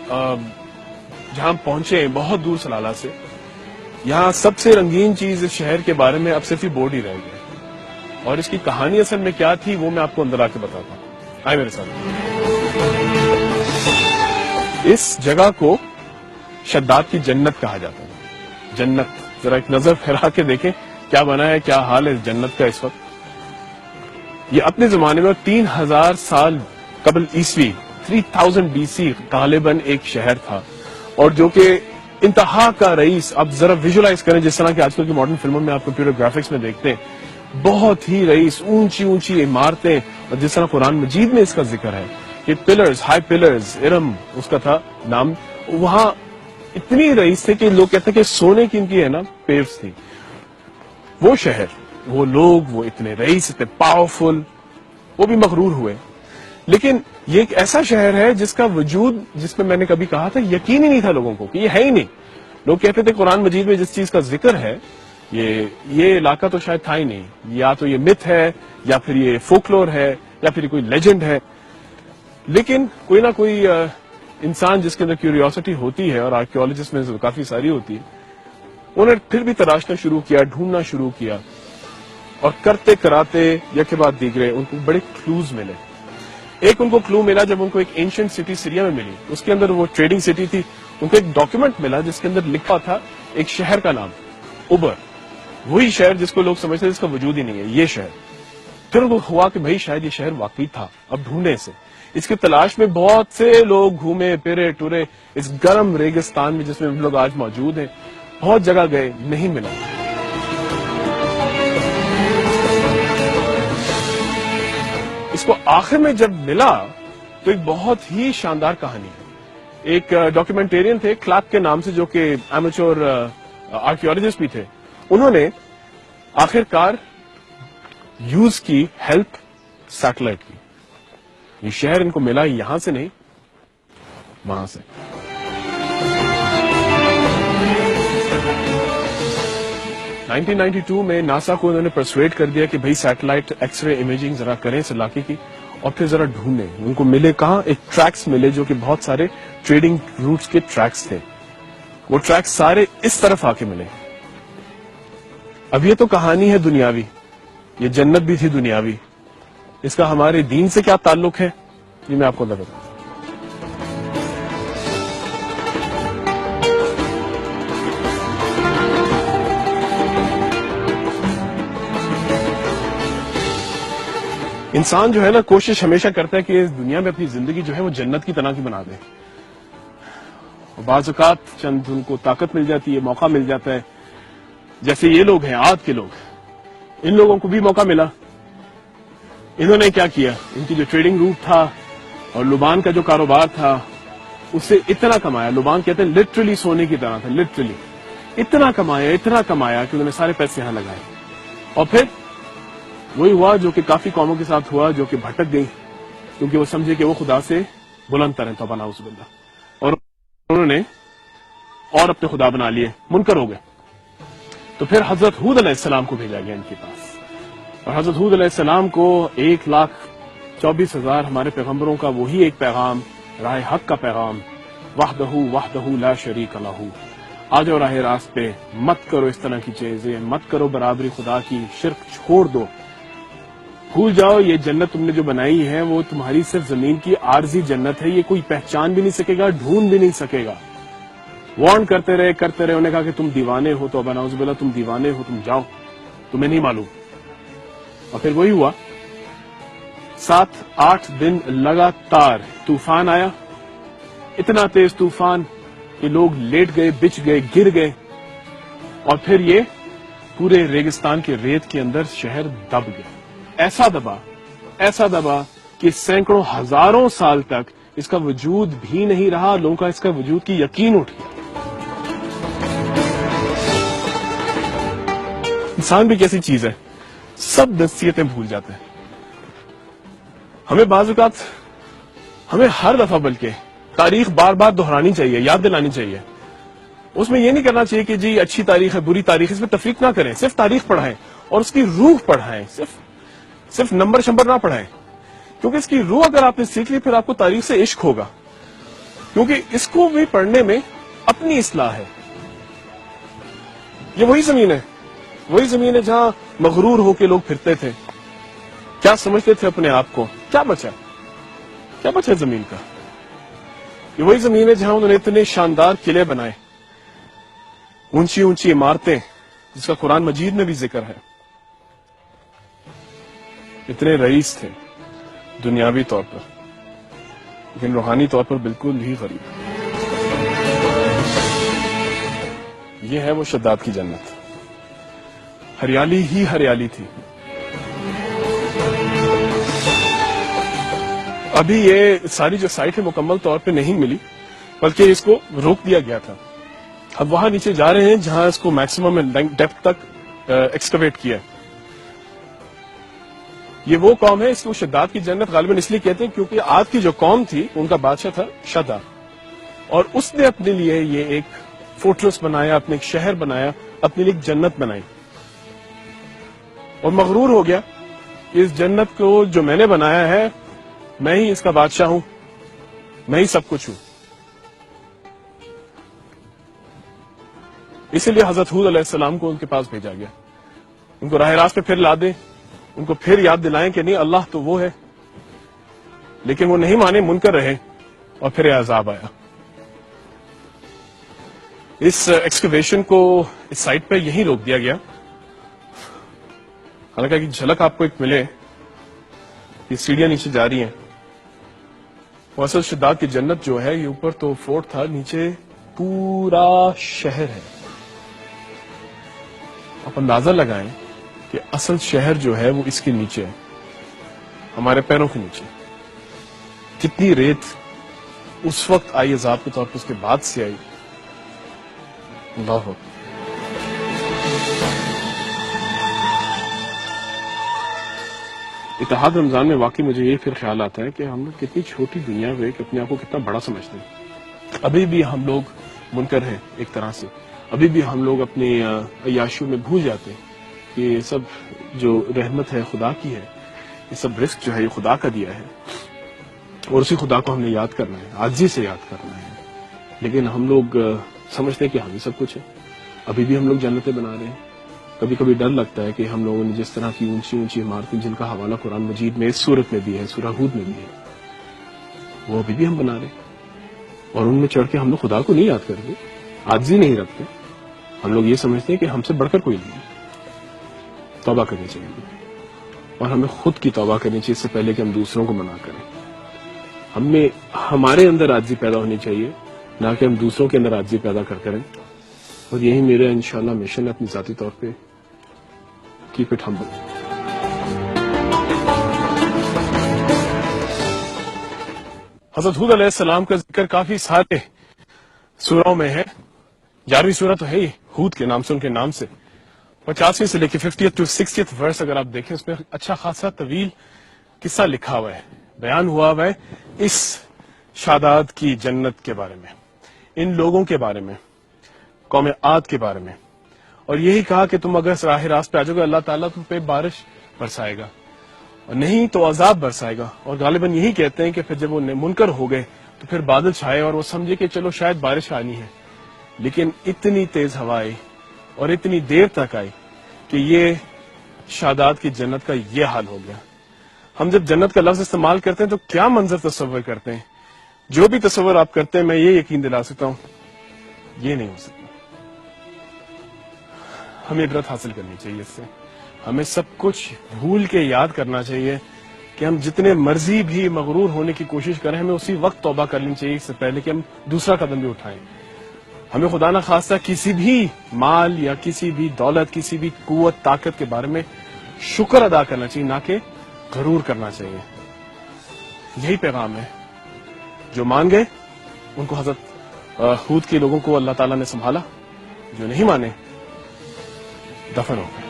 جہاں پہنچے ہیں بہت دور سلالہ سے، یہاں سب سے رنگین چیز اس شہر کے بارے میں اب صرف ہی بورڈ ہی رہ گیا، اور اس کی کہانی اصل میں کیا تھی وہ میں آپ کو اندر آ کے بتاتا ہوں. آئے میرے ساتھ. اس جگہ کو شداد کی جنت کہا جاتا ہے. جنت، ذرا ایک نظر پھیرا کے دیکھیں کیا بنا ہے، کیا حال ہے اس جنت کا اس وقت. یہ اپنے زمانے میں 3000 سال قبل عیسوی 3000 BC غالباً ایک شہر تھا، اور جو کہ انتہا کا رئیس. اب ذرا ویژولائز کریں جس طرح کہ آج کل کی ماڈرن فلموں میں آپ کمپیوٹر گرافکس میں دیکھتے ہیں، بہت ہی رئیس، اونچی اونچی عمارتیں، اور جس طرح قرآن مجید میں اس کا ذکر ہے کہ پلرز، ہائی پلرز، ارم اس کا تھا نام. وہاں اتنی رئیس تھے کہ لوگ کہتے ہیں کہ سونے کی ان کی ہے نا پیوس تھی. وہ شہر، وہ لوگ، وہ اتنے رئیس، اتنے پاورفل، وہ بھی مغرور ہوئے. لیکن یہ ایک ایسا شہر ہے جس کا وجود، جس میں نے کبھی کہا تھا یقین ہی نہیں تھا لوگوں کو کہ یہ ہے ہی نہیں. لوگ کہتے تھے قرآن مجید میں جس چیز کا ذکر ہے یہ علاقہ تو شاید تھا ہی نہیں، یا تو یہ مت ہے، یا پھر یہ فولکلور ہے، یا پھر کوئی لیجنڈ ہے. لیکن کوئی نہ کوئی انسان جس کے اندر کیوریوسٹی ہوتی ہے، اور آرکیولوجسٹ میں کافی ساری ہوتی ہے، انہوں نے پھر بھی تراشنا شروع کیا، ڈھونڈنا شروع کیا، اور کرتے کراتے یک کے بعد دیگرے ان کو بڑے کلوز ملے. ایک ان کو کلو ملا جب ان کو ایک اینشنٹ سٹی سیریا میں ملی. اس کے اندر وہ ٹریڈنگ سٹی تھی. ان کو ایک ڈاکیومنٹ ملا جس کے اندر لکھا تھا ایک شہر کا نام اوبر، وہی شہر جس کو لوگ سمجھتے ہیں جس کا وجود ہی نہیں ہے، یہ شہر. پھر ان کو ہوا کہ بھائی شاید یہ شہر واقعی تھا. اب ڈھونڈے سے اس کی تلاش میں بہت سے لوگ گھومے پھرے ٹورے اس گرم ریگستان میں جس میں ہم لوگ آج موجود ہیں. بہت جگہ گئے، نہیں ملا. اس کو آخر میں جب ملا تو ایک بہت ہی شاندار کہانی ہے. ایک ڈاکیومنٹیرین تھے کلارک کے نام سے، جو کہ ایمیچور آرکیولوجسٹ بھی تھے. انہوں نے آخر کار یوز کی ہیلپ سیٹلائٹ کی. یہ شہر ان کو ملا یہاں سے نہیں، وہاں سے. (1992) میں ناسا کو انہوں نے پرسویٹ کر دیا کہ بھئی سیٹلائٹ ایکس رے امیجنگ ذرا کریں اس علاقے کی، اور پھر ذرا ڈھونڈیں. ان کو ملے کہاں؟ ایک ٹریکس ملے جو کہ بہت سارے ٹریڈنگ روٹس کے ٹریکس تھے. وہ ٹریکس سارے اس طرف آ کے ملے. اب یہ تو کہانی ہے دنیاوی، یہ جنت بھی تھی دنیاوی. اس کا ہمارے دین سے کیا تعلق ہے یہ میں آپ کو بتاتا ہوں. انسان جو ہے نا کوشش ہمیشہ کرتا ہے کہ اس دنیا میں اپنی زندگی جو ہے وہ جنت کی طرح کی بنا دے. بعض اوقات چند ان کو طاقت مل جاتی ہے، موقع مل جاتا ہے. جیسے یہ لوگ ہیں عاد کے لوگ، ان لوگوں کو بھی موقع ملا. انہوں نے کیا کیا؟ ان کی جو ٹریڈنگ روٹ تھا اور لبان کا جو کاروبار تھا اس سے اتنا کمایا. لبان کہتے ہیں لٹرلی سونے کی طرح تھا، لٹرلی اتنا کمایا کہ انہوں نے سارے پیسے یہاں لگائے. اور پھر وہی ہوا جو کہ کافی قوموں کے ساتھ ہوا جو کہ بھٹک گئی، کیونکہ وہ سمجھے کہ وہ خدا سے بلند تر ہیں، توبہ نعوذ باللہ، اور انہوں نے اور اپنے خدا بنا لیے، منکر ہو گئے. تو پھر حضرت ہود علیہ السلام کو بھیجا گیا ان کے پاس. اور حضرت ہود علیہ السلام کو 1,24,000 ہمارے پیغمبروں کا وہی ایک پیغام، راہ حق کا پیغام، وحدہ لا شریک لہ، آ جاؤ راہ راست پہ، مت کرو اس طرح کی چیزیں، مت کرو برابری خدا کی، شرک چھوڑ دو، بھول جاؤ یہ جنت تم نے جو بنائی ہے وہ تمہاری صرف زمین کی عارضی جنت ہے، یہ کوئی پہچان بھی نہیں سکے گا، ڈھونڈ بھی نہیں سکے گا. وارن کرتے رہے. انہوں نے کہا کہ تم دیوانے ہو، توبہ نعوذ باللہ، تم دیوانے ہو، تم جاؤ، تمہیں نہیں معلوم. اور پھر وہی ہوا، 7-8 دن لگاتار طوفان آیا. اتنا تیز طوفان کہ لوگ لیٹ گئے، بچ گئے، گر گئے. اور پھر یہ پورے ریگستان کے ریت کے اندر شہر دب گیا. ایسا دبا کہ سینکڑوں ہزاروں سال تک اس کا وجود بھی نہیں رہا. لوگوں کا اس کا وجود کی یقین اٹھ گیا. انسان بھی کیسی چیز ہے، سب نصیحتیں بھول جاتے ہیں. ہمیں بعض اوقات، ہمیں ہر دفعہ بلکہ تاریخ بار بار دہرانی چاہیے، یاد دلانی چاہیے. اس میں یہ نہیں کرنا چاہیے کہ جی اچھی تاریخ ہے، بری تاریخ، اس میں تفریق نہ کریں. صرف تاریخ پڑھائیں اور اس کی روح پڑھائیں، صرف نمبر شمبر نہ پڑھائیں. کیونکہ اس کی روح اگر آپ نے سیکھ لی پھر آپ کو تاریخ سے عشق ہوگا. کیونکہ اس کو بھی پڑھنے میں اپنی اصلاح ہے. یہ وہی زمین ہے جہاں مغرور ہو کے لوگ پھرتے تھے. کیا سمجھتے تھے اپنے آپ کو؟ کیا بچا زمین کا؟ یہ وہی زمین ہے جہاں انہوں نے اتنے شاندار قلعے بنائے، اونچی اونچی عمارتیں جس کا قرآن مجید میں بھی ذکر ہے. اتنے رئیس تھے دنیاوی طور پر، لیکن روحانی طور پر بالکل ہی غریب. یہ ہے وہ شداد کی جنت. ہریالی ہی ہریالی تھی. ابھی یہ ساری جو سائٹ ہے مکمل طور پہ نہیں ملی، بلکہ اس کو روک دیا گیا تھا. اب وہاں نیچے جا رہے ہیں جہاں اس کو میکسیمم ڈیپتھ تک ایکسکیویٹ کیا. یہ وہ قوم ہے، اس کو شداد کی جنت غالباً اس لیے کہتے ہیں کیونکہ عاد کی جو قوم تھی ان کا بادشاہ تھا شداد، اور اس نے اپنے لیے یہ ایک فورٹریس بنایا، اپنے ایک شہر بنایا، اپنے لیے ایک جنت بنائی، اور مغرور ہو گیا کہ اس جنت کو جو میں نے بنایا ہے، میں ہی اس کا بادشاہ ہوں، میں ہی سب کچھ ہوں. اسی لیے حضرت ہود علیہ السلام کو ان کے پاس بھیجا گیا، ان کو راہ راست پہ پھر لا دیں، ان کو پھر یاد دلائیں کہ نہیں اللہ تو وہ ہے. لیکن وہ نہیں مانے، منکر رہے، اور پھر عذاب آیا. اس ایکسکیویشن کو اس سائٹ پہ یہیں روک دیا گیا. حالانکہ ایک جھلک آپ کو ایک ملے، یہ سیڑھیاں نیچے جا رہی ہیں. وہ اصل شداد کی جنت جو ہے، یہ اوپر تو فورٹ تھا، نیچے پورا شہر ہے. آپ اندازہ لگائیں کہ اصل شہر جو ہے وہ اس کے نیچے ہے، ہمارے پیروں کے نیچے. کتنی ریت اس وقت آئی عذاب کے طور پر، اس کے بعد سے آئی. اللہ. اتحاد رمضان میں واقعی مجھے یہ پھر خیال آتا ہے کہ ہم لوگ کتنی چھوٹی دنیا میں اپنے آپ کو کتنا بڑا سمجھتے ہیں. ابھی بھی ہم لوگ منکر ہیں ایک طرح سے. ابھی بھی ہم لوگ اپنی عیاشیوں میں بھول جاتے ہیں کہ یہ سب جو رحمت ہے خدا کی ہے، یہ سب رزق جو ہے یہ خدا کا دیا ہے، اور اسی خدا کو ہم نے یاد کرنا ہے، عاجزی سے یاد کرنا ہے. لیکن ہم لوگ سمجھتے ہیں کہ ہم ہی سب کچھ ہے. ابھی بھی ہم لوگ جنتیں بنا رہے ہیں. کبھی کبھی ڈر لگتا ہے کہ ہم لوگوں نے جس طرح کی اونچی اونچی عمارتیں جن کا حوالہ قرآن مجید میں اس سورت میں بھی ہے، سورہ ہود میں بھی ہے، وہ ابھی بھی ہم بنا رہے ہیں. اور ان میں چڑھ کے ہم لوگ خدا کو نہیں یاد کرتے، عاجزی نہیں رکھتے. ہم لوگ یہ سمجھتے ہیں کہ ہم سے بڑھ کر کوئی نہیں. توبہ کرنی چاہیے، اور ہمیں خود کی توبہ کرنی چاہیے اس سے پہلے کہ ہم دوسروں کو منع کریں. ہمیں ہمارے اندر عاجزی پیدا ہونی چاہیے، نہ کہ ہم دوسروں کے اندر عاجزی پیدا کر کریں. اور یہی میرا انشاءاللہ مشن ہے اپنی ذاتی طور پہ. کیپ اٹ ہمبل. حضرت ہود علیہ السلام کا ذکر کافی سارے سوروں میں ہے. 11ویں سورت تو ہے ہی ہود کے نام سے، ان کے نام سے. 50ویں سے لے کے 50th to 60th ورس اگر آپ دیکھیں، اس میں اچھا خاصا طویل قصہ لکھا ہوا ہے، بیان ہوا ہوا ہے اس شاداد کی جنت کے بارے میں، ان لوگوں کے بارے میں، قوم عاد کے بارے میں. اور یہی کہا کہ تم اگر راہ راست پہ آ جاؤ گے، اللہ تعالیٰ تم پہ بارش برسائے گا، اور نہیں تو عذاب برسائے گا. اور غالباً یہی کہتے ہیں کہ پھر جب وہ منکر ہو گئے تو پھر بادل چھائے اور وہ سمجھے کہ چلو شاید بارش آنی ہے. لیکن اتنی تیز ہوائیں اور اتنی دیر تک آئی کہ یہ شاداد کی جنت کا یہ حال ہو گیا. ہم جب جنت کا لفظ استعمال کرتے ہیں تو کیا منظر تصور کرتے ہیں؟ جو بھی تصور آپ کرتے ہیں، میں یہ یقین دلا سکتا ہوں یہ نہیں ہو سکتا. ہمیں عبرت حاصل کرنی چاہیے اس سے. ہمیں سب کچھ بھول کے یاد کرنا چاہیے کہ ہم جتنے مرضی بھی مغرور ہونے کی کوشش کریں، ہمیں اسی وقت توبہ کرنی چاہیے اس سے پہلے کہ ہم دوسرا قدم بھی اٹھائیں. ہمیں خدا نہ خواستہ کسی بھی مال یا کسی بھی دولت، کسی بھی قوت طاقت کے بارے میں شکر ادا کرنا چاہیے، نہ کہ غرور کرنا چاہیے. یہی پیغام ہے. جو مان گئے ان کو حضرت ہود کے لوگوں کو اللہ تعالیٰ نے سنبھالا، جو نہیں مانے دفن ہو گئے.